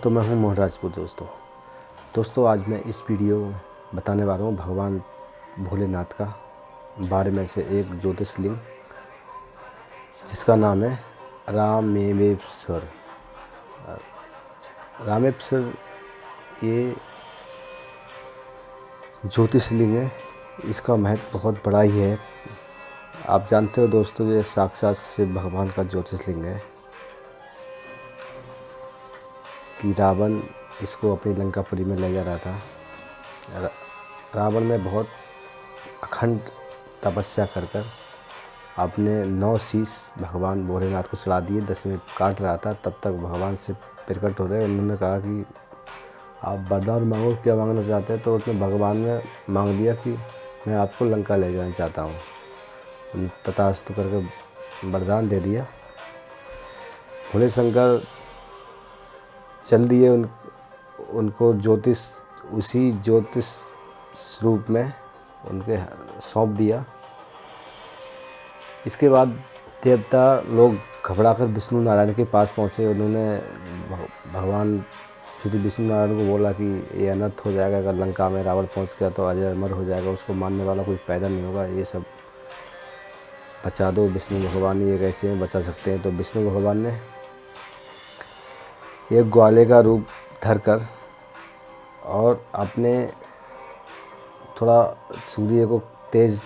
तो मैं हूं मोहन राजपूत। दोस्तों आज मैं इस वीडियो में बताने वाला हूं भगवान भोलेनाथ का बारे में से एक ज्योतिर्लिंग जिसका नाम है रामेश्वर। रामेश्वर ये ज्योतिर्लिंग है। इसका महत्व बहुत बड़ा ही है। आप जानते हो दोस्तों, ये साक्षात शिव भगवान का ज्योतिर्लिंग है कि रावण इसको अपनी लंकापुरी में ले जा रहा था। रावण ने बहुत अखंड तपस्या कर अपने 9 शीश भगवान भोलेनाथ को चढ़ा दिए। 10वें काट रहा था, तब तक भगवान से प्रकट हो रहे। उन्होंने कहा कि आप वरदान मांगो, क्या मांगना चाहते हैं। तो उसने भगवान ने मांग दिया कि मैं आपको लंका ले जाना चाहता हूँ। तथास्तु करके वरदान दे दिया। भोले शंकर चल दिए उनको उसी ज्योतिष रूप में उनके सौंप दिया। इसके बाद देवता लोग घबराकर विष्णु नारायण के पास पहुँचे। उन्होंने भगवान श्री विष्णु नारायण को बोला कि ये अनर्थ हो जाएगा, अगर लंका में रावण पहुँच गया तो अजय अमर हो जाएगा, उसको मारने वाला कोई पैदा नहीं होगा, ये सब बचा दो। विष्णु भगवान ये कैसे बचा सकते हैं। तो विष्णु भगवान ने एक ग्वाले का रूप धरकर और अपने थोड़ा सूर्य को तेज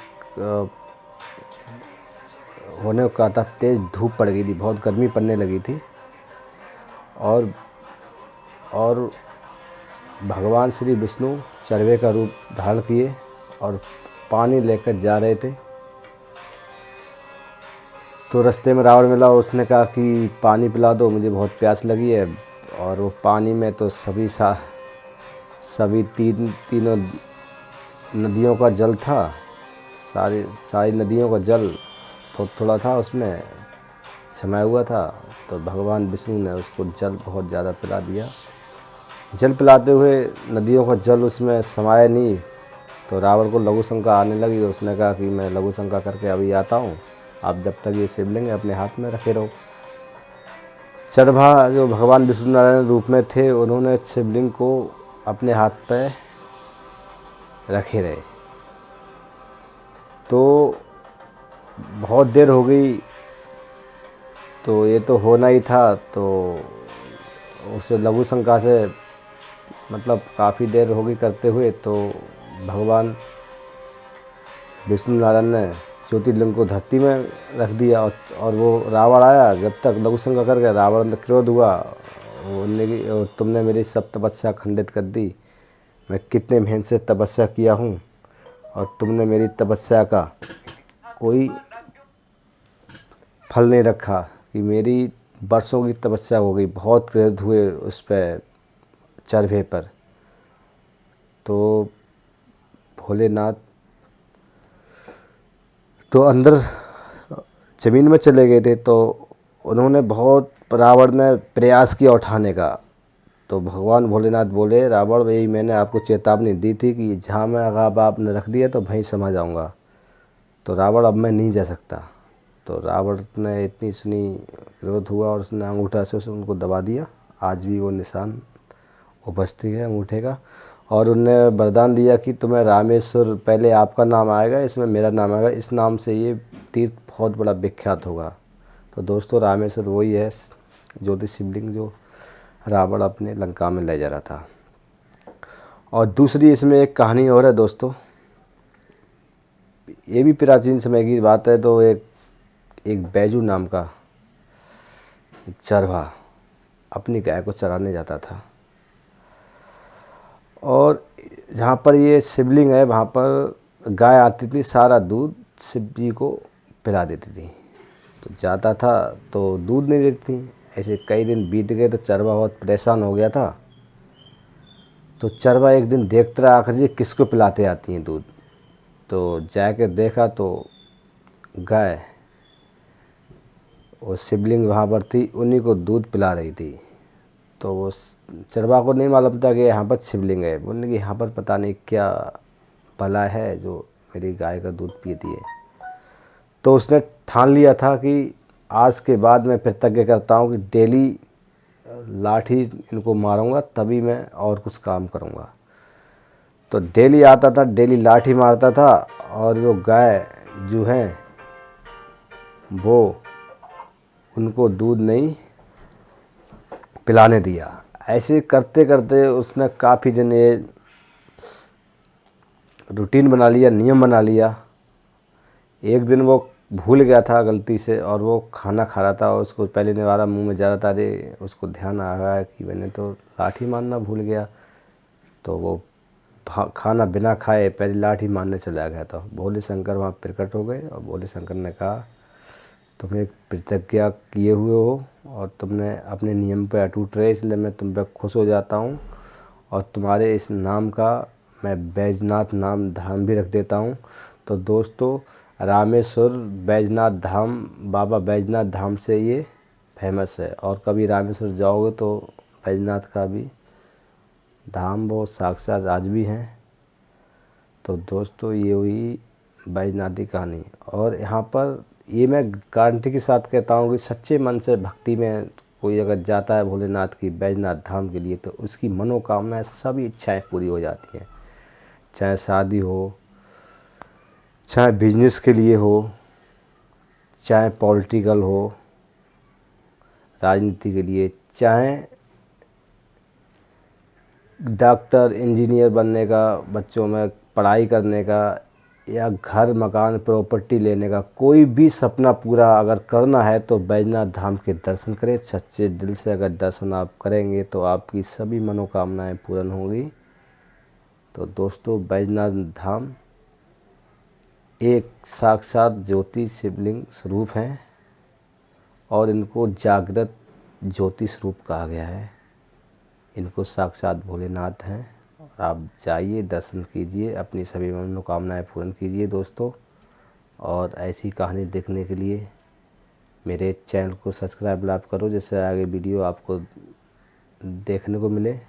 होने को कहा था। तेज धूप पड़ गई थी, बहुत गर्मी पड़ने लगी थी और भगवान श्री विष्णु चरवे का रूप धारण किए और पानी लेकर जा रहे थे। तो रास्ते में रावण मिला। उसने कहा कि पानी पिला दो, मुझे बहुत प्यास लगी है। और वो पानी में तो सभी तीनों नदियों का जल था। सारी नदियों का जल थोड़ा था, उसमें समाया हुआ था। तो भगवान विष्णु ने उसको जल बहुत ज़्यादा पिला दिया। जल पिलाते हुए नदियों का जल उसमें समाया नहीं। तो रावण को लघु शंका आने लगी। उसने कहा कि मैं लघु शंका करके अभी आता हूँ, आप जब तक ये शिवलिंग अपने हाथ में रखे रहो। चरभा जो भगवान विष्णु नारायण रूप में थे, उन्होंने शिवलिंग को अपने हाथ पे रखे रहे। तो बहुत देर हो गई, तो ये तो होना ही था। तो उसे लघु शंका से मतलब काफ़ी देर हो गई करते हुए। तो भगवान विष्णु नारायण ने ज्योतिर्लिंग को धरती में रख दिया और वो रावण आया। जब तक लघु शंका कर गया, रावण ने क्रोध हुआ। तुमने मेरी सब तपस्या खंडित कर दी। मैं कितने मेहनत से तपस्या किया हूँ और तुमने मेरी तपस्या का कोई फल नहीं रखा कि मेरी वर्षों की तपस्या हो गई। बहुत क्रोध हुए उस पर, चरभे पर। तो भोलेनाथ तो अंदर ज़मीन में चले गए थे। तो उन्होंने बहुत रावण ने प्रयास किया उठाने का। तो भगवान भोलेनाथ बोले, रावण यही मैंने आपको चेतावनी दी थी कि जहाँ मैं अगर आपने रख दिया तो वहीं समा जाऊँगा। तो रावण अब मैं नहीं जा सकता। तो रावण ने इतनी सुनी, क्रोध हुआ और उसने अंगूठा से उनको दबा दिया। आज भी वो निशान उपस्थित है अंगूठे का। और उनने वरदान दिया कि तुम्हें रामेश्वर, पहले आपका नाम आएगा, इसमें मेरा नाम आएगा, इस नाम से ये तीर्थ बहुत बड़ा विख्यात होगा। तो दोस्तों रामेश्वर वही है ज्योतिष शिवलिंग जो रावण अपने लंका में ले जा रहा था। और दूसरी इसमें एक कहानी और है दोस्तों, ये भी प्राचीन समय की बात है। तो एक बैजू नाम का चरवाहा अपनी गाय को चराने जाता था और जहाँ पर ये शिवलिंग है वहाँ पर गाय आती थी, सारा दूध शिव जी को पिला देती थी। तो जाता था तो दूध नहीं देती थी। ऐसे कई दिन बीत गए तो चरवाहा बहुत परेशान हो गया था। तो चरवाहा एक दिन देखता रहा, आखिर जी किसको पिलाते आती हैं दूध। तो जाकर देखा तो गाय वो शिवलिंग वहाँ पर थी, उन्हीं को दूध पिला रही थी। तो वो चरवाहा को नहीं मालूम था कि यहाँ पर शिवलिंग है। बोलने कि यहाँ पर पता नहीं क्या भला है जो मेरी गाय का दूध पीती है। तो उसने ठान लिया था कि आज के बाद मैं प्रतिज्ञा करता हूँ कि डेली लाठी इनको मारूंगा तभी मैं और कुछ काम करूंगा। तो डेली आता था, डेली लाठी मारता था और वो गाय जो हैं वो उनको दूध नहीं पिलाने दिया। ऐसे करते करते उसने काफ़ी दिन ये रूटीन बना लिया, नियम बना लिया। एक दिन वो भूल गया था गलती से और वो खाना खा रहा था और उसको पहले निवारा मुंह में जा रहा था। अरे उसको ध्यान आ रहा है कि मैंने तो लाठी मारना भूल गया। तो वो खाना बिना खाए पहले लाठी मारने चला गया था। भोले शंकर वहाँ प्रकट हो गए और भोले शंकर ने कहा, तुम एक प्रतिज्ञा किए हुए हो और तुमने अपने नियम पर अटूट रहे, इसलिए मैं तुम पर खुश हो जाता हूँ और तुम्हारे इस नाम का मैं बैजनाथ नाम धाम भी रख देता हूँ। तो दोस्तों, रामेश्वर बैजनाथ धाम, बाबा बैजनाथ धाम से ये फेमस है। और कभी रामेश्वर जाओगे तो बैजनाथ का भी धाम वो साक्षात आज भी हैं। तो दोस्तों, ये हुई बैजनाथ की कहानी। और यहाँ पर ये मैं गारंटी के साथ कहता हूँ कि सच्चे मन से भक्ति में कोई अगर जाता है भोलेनाथ की बैजनाथ धाम के लिए तो उसकी मनोकामनाएं सभी इच्छाएं पूरी हो जाती हैं। चाहे शादी हो, चाहे बिजनेस के लिए हो, चाहे पॉलिटिकल हो, राजनीति के लिए, चाहे डॉक्टर इंजीनियर बनने का, बच्चों में पढ़ाई करने का, या घर मकान प्रॉपर्टी लेने का, कोई भी सपना पूरा अगर करना है तो बैजनाथ धाम के दर्शन करें। सच्चे दिल से अगर दर्शन आप करेंगे तो आपकी सभी मनोकामनाएं पूर्ण होंगी। तो दोस्तों, बैजनाथ धाम एक साक्षात ज्योति शिवलिंग स्वरूप हैं और इनको जागृत ज्योति स्वरूप कहा गया है। इनको साक्षात भोलेनाथ हैं और आप जाइए, दर्शन कीजिए, अपनी सभी मनोकामनाएं पूर्ण कीजिए दोस्तों। और ऐसी कहानी देखने के लिए मेरे चैनल को सब्सक्राइब आप करो, जिससे आगे वीडियो आपको देखने को मिले।